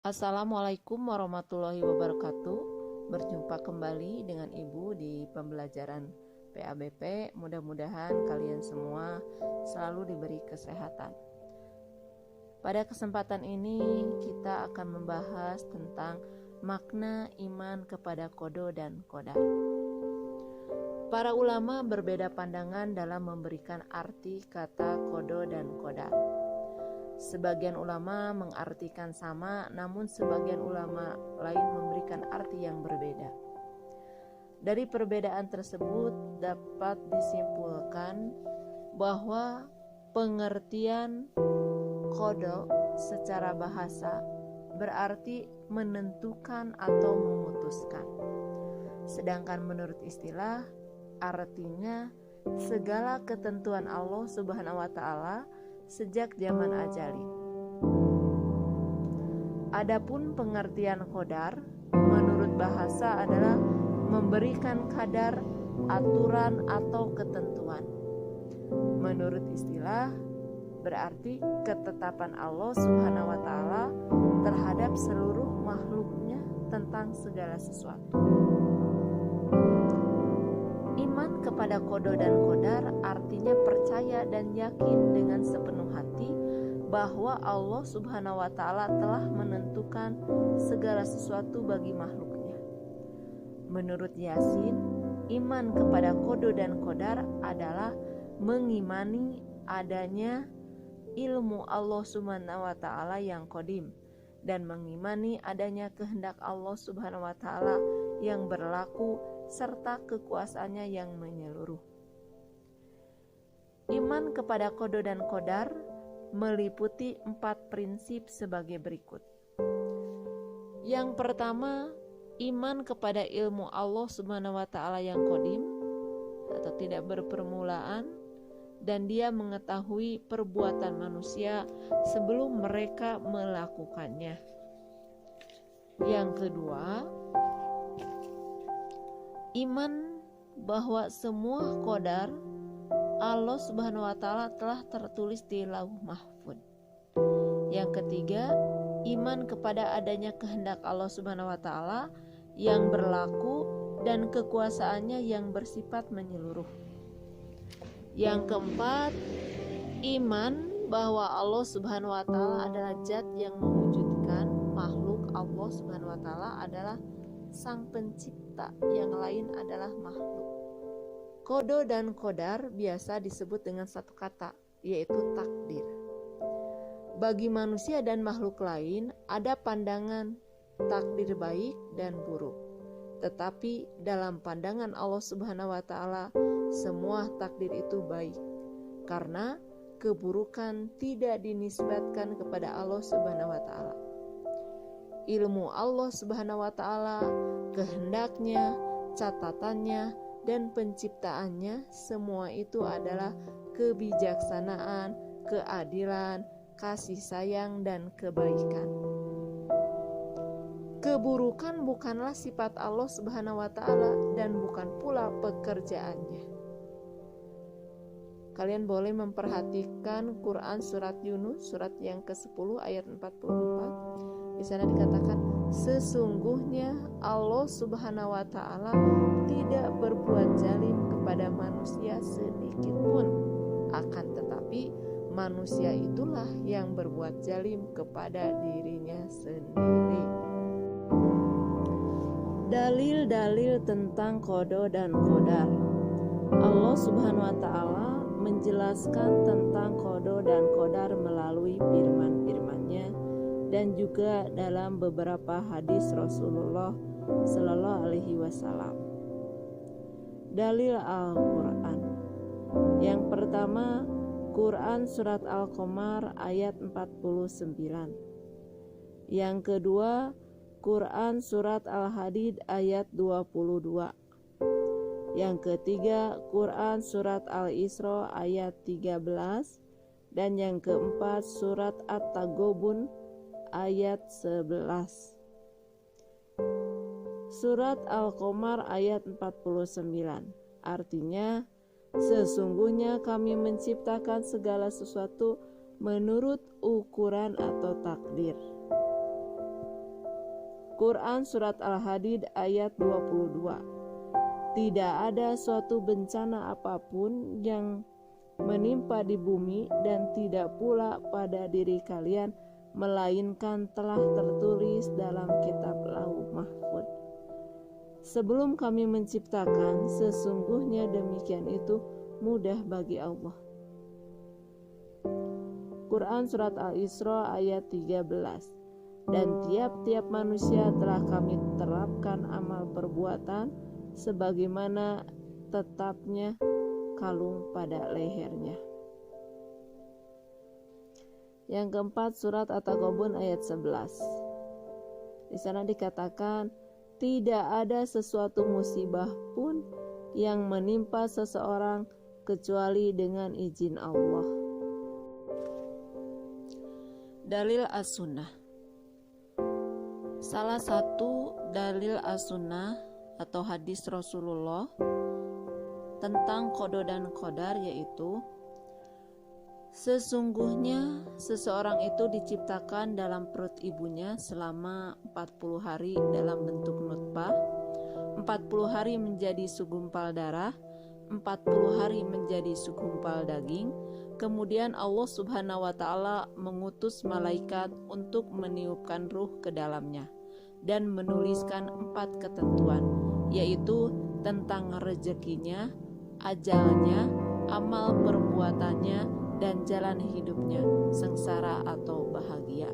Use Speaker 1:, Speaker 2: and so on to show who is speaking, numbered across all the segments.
Speaker 1: Assalamualaikum warahmatullahi wabarakatuh. Berjumpa kembali dengan Ibu di pembelajaran PABP. Mudah-mudahan kalian semua selalu diberi kesehatan. Pada kesempatan ini kita akan membahas tentang makna iman kepada qada dan qadar. Para ulama berbeda pandangan dalam memberikan arti kata qada dan qadar. Sebagian ulama mengartikan sama, namun sebagian ulama lain memberikan arti yang berbeda. Dari perbedaan tersebut dapat disimpulkan bahwa pengertian qada secara bahasa berarti menentukan atau memutuskan. Sedangkan menurut istilah artinya segala ketentuan Allah Subhanahu wa taala sejak zaman ajali. Adapun pengertian qadar menurut bahasa adalah memberikan kadar, aturan atau ketentuan. Menurut istilah berarti ketetapan Allah Subhanahu wa taala terhadap seluruh makhluknya tentang segala sesuatu. Iman kepada qada dan qadar artinya percaya dan yakin dengan sepenuh hati bahwa Allah Subhanahu wa taala telah menentukan segala sesuatu bagi makhluknya. Menurut Yasin, iman kepada qada dan qadar adalah mengimani adanya ilmu Allah Subhanahu wa taala yang qadim dan mengimani adanya kehendak Allah Subhanahu wa taala yang berlaku serta kekuasaannya yang menyeluruh. Iman kepada qada dan qadar meliputi 4 prinsip sebagai berikut. Yang pertama, iman kepada ilmu Allah Subhanahu wa taala yang qadim atau tidak berpermulaan dan Dia mengetahui perbuatan manusia sebelum mereka melakukannya. Yang kedua, iman bahwa semua qadar Allah Subhanahu wa taala telah tertulis di Lauh Mahfuz. Yang ketiga, iman kepada adanya kehendak Allah Subhanahu wa taala yang berlaku dan kekuasaannya yang bersifat menyeluruh. Yang keempat, iman bahwa Allah Subhanahu wa taala adalah zat yang mewujudkan makhluk. Allah Subhanahu wa taala adalah sang pencipta, yang lain adalah makhluk. Qada dan qadar biasa disebut dengan satu kata, yaitu takdir. Bagi manusia dan makhluk lain ada pandangan takdir baik dan buruk. Tetapi dalam pandangan Allah Subhanahu wa taala semua takdir itu baik, karena keburukan tidak dinisbatkan kepada Allah Subhanahu wa taala. Ilmu Allah Subhanahu wa taala, kehendaknya, catatannya, dan penciptaannya, semua itu adalah kebijaksanaan, keadilan, kasih sayang, dan kebaikan. Keburukan bukanlah sifat Allah Subhanahu wa taala dan bukan pula pekerjaannya. Kalian boleh memperhatikan Quran surat Yunus, surat yang ke-10 ayat 44. Di sana dikatakan, sesungguhnya Allah Subhanahu wa taala tidak berbuat zalim kepada manusia sedikit pun, akan tetapi manusia itulah yang berbuat zalim kepada dirinya sendiri. Dalil-dalil tentang qada dan qadar. Allah Subhanahu wa taala menjelaskan tentang qada dan qadar melalui firman-firman-Nya dan juga dalam beberapa hadis Rasulullah Sallallahu Alaihi Wasallam. Dalil Al-Quran. Yang pertama, Quran surat Al-Qamar ayat 49. Yang kedua, Quran surat Al-Hadid ayat 22. Yang ketiga, Quran surat Al-Isra ayat 13. Dan yang keempat, surat At-Taghabun ayat 11. Surat Al-Qamar ayat 49. Artinya, sesungguhnya kami menciptakan segala sesuatu menurut ukuran atau takdir. Quran Surat Al-Hadid ayat 22. Tidak ada suatu bencana apapun yang menimpa di bumi dan tidak pula pada diri kalian, melainkan telah tertulis dalam kitab Lauh Mahfuz. Sebelum kami menciptakan, sesungguhnya demikian itu mudah bagi Allah. Quran Surat Al-Isra ayat 13. Dan tiap-tiap manusia telah kami terapkan amal perbuatan sebagaimana tetapnya kalung pada lehernya. Yang keempat, surat At-Taghabun ayat 11. Di sana dikatakan, tidak ada sesuatu musibah pun yang menimpa seseorang kecuali dengan izin Allah. Dalil As-Sunnah. Salah satu dalil As-Sunnah atau hadis Rasulullah tentang qada dan qadar yaitu, sesungguhnya seseorang itu diciptakan dalam perut ibunya selama 40 hari dalam bentuk nutfah, 40 hari menjadi segumpal darah, 40 hari menjadi segumpal daging. Kemudian Allah Subhanahu wa Ta'ala mengutus malaikat untuk meniupkan ruh ke dalamnya dan menuliskan 4 ketentuan, yaitu tentang rezekinya, ajalnya, amal perbuatannya, dan jalan hidupnya, sengsara atau bahagia.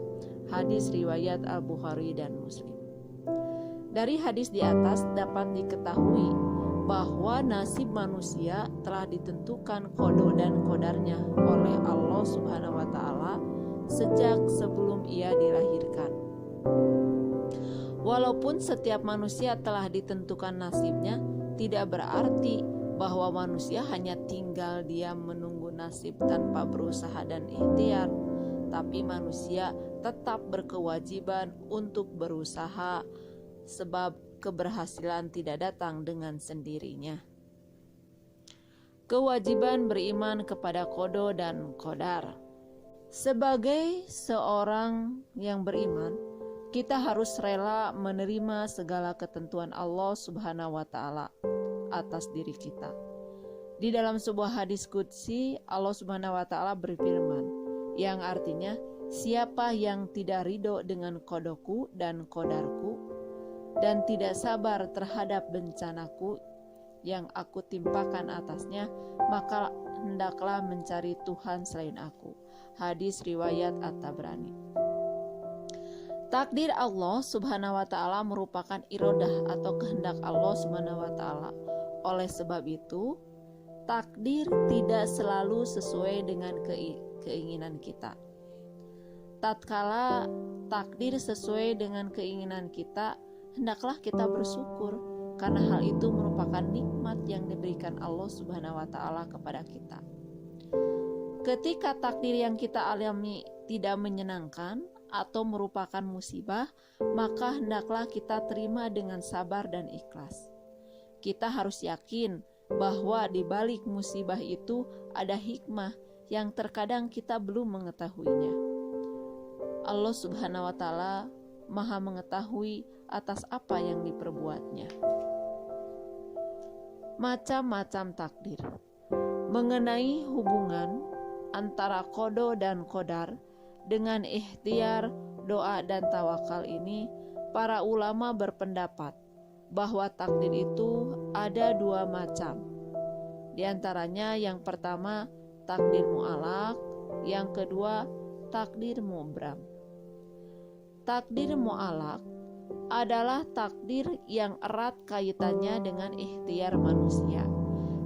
Speaker 1: Hadis riwayat Al-Bukhari dan Muslim. Dari hadis di atas dapat diketahui bahwa nasib manusia telah ditentukan qada dan qadarnya oleh Allah Subhanahu wa Ta'ala sejak sebelum ia dilahirkan. Walaupun setiap manusia telah ditentukan nasibnya, tidak berarti bahwa manusia hanya tinggal diam menunggu nasib tanpa berusaha dan ikhtiar, tapi manusia tetap berkewajiban untuk berusaha, sebab keberhasilan tidak datang dengan sendirinya. Kewajiban beriman kepada qada dan qadar. Sebagai seorang yang beriman, kita harus rela menerima segala ketentuan Allah Subhanahu wa Ta'ala atas diri kita. Di dalam sebuah hadis qudsi, Allah Subhanahu wa Ta'ala berfirman, yang artinya, siapa yang tidak ridho dengan qadaku dan qadarku dan tidak sabar terhadap bencanaku yang aku timpakan atasnya, maka hendaklah mencari Tuhan selain aku. Hadis riwayat At-Tabrani. Takdir Allah Subhanahu wa Ta'ala merupakan iradah atau kehendak Allah Subhanahu wa Ta'ala. Oleh sebab itu, takdir tidak selalu sesuai dengan keinginan kita. Tatkala takdir sesuai dengan keinginan kita, hendaklah kita bersyukur, karena hal itu merupakan nikmat yang diberikan Allah Subhanahu wa Ta'ala kepada kita. Ketika takdir yang kita alami tidak menyenangkan atau merupakan musibah, maka hendaklah kita terima dengan sabar dan ikhlas. Kita harus yakin bahwa di balik musibah itu ada hikmah yang terkadang kita belum mengetahuinya. Allah Subhanahu wa Ta'ala Maha mengetahui atas apa yang diperbuatnya. Macam-macam takdir. Mengenai hubungan antara qada dan qadar dengan ikhtiar, doa dan tawakal ini, para ulama berpendapat bahwa takdir itu ada 2 macam. Di antaranya yang pertama takdir mu'alaq, yang kedua takdir mubram. Takdir mu'alaq adalah takdir yang erat kaitannya dengan ikhtiar manusia.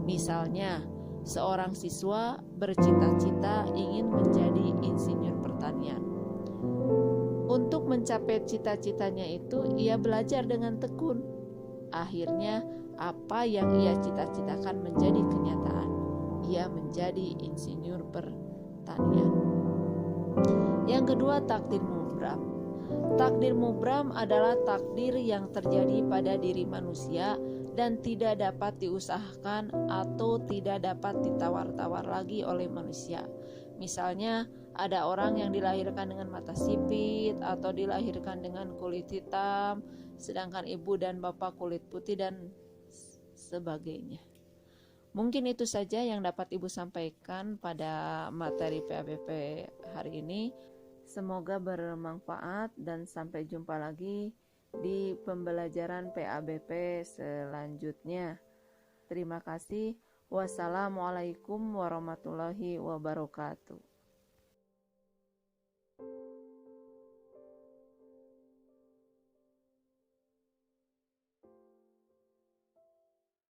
Speaker 1: Misalnya, seorang siswa bercita-cita ingin menjadi insinyur pertanian. Untuk mencapai cita-citanya itu, ia belajar dengan tekun. Akhirnya, apa yang ia cita-citakan menjadi kenyataan. Ia menjadi insinyur pertanian. Yang kedua, takdir mubram. Takdir mubram adalah takdir yang terjadi pada diri manusia dan tidak dapat diusahakan atau tidak dapat ditawar-tawar lagi oleh manusia. Misalnya, Ada orang yang dilahirkan dengan mata sipit atau dilahirkan dengan kulit hitam, sedangkan ibu dan bapak kulit putih dan sebagainya. Mungkin itu saja yang dapat Ibu sampaikan pada materi PABP hari ini. Semoga bermanfaat dan sampai jumpa lagi di pembelajaran PABP selanjutnya. Terima kasih. Wassalamualaikum warahmatullahi wabarakatuh.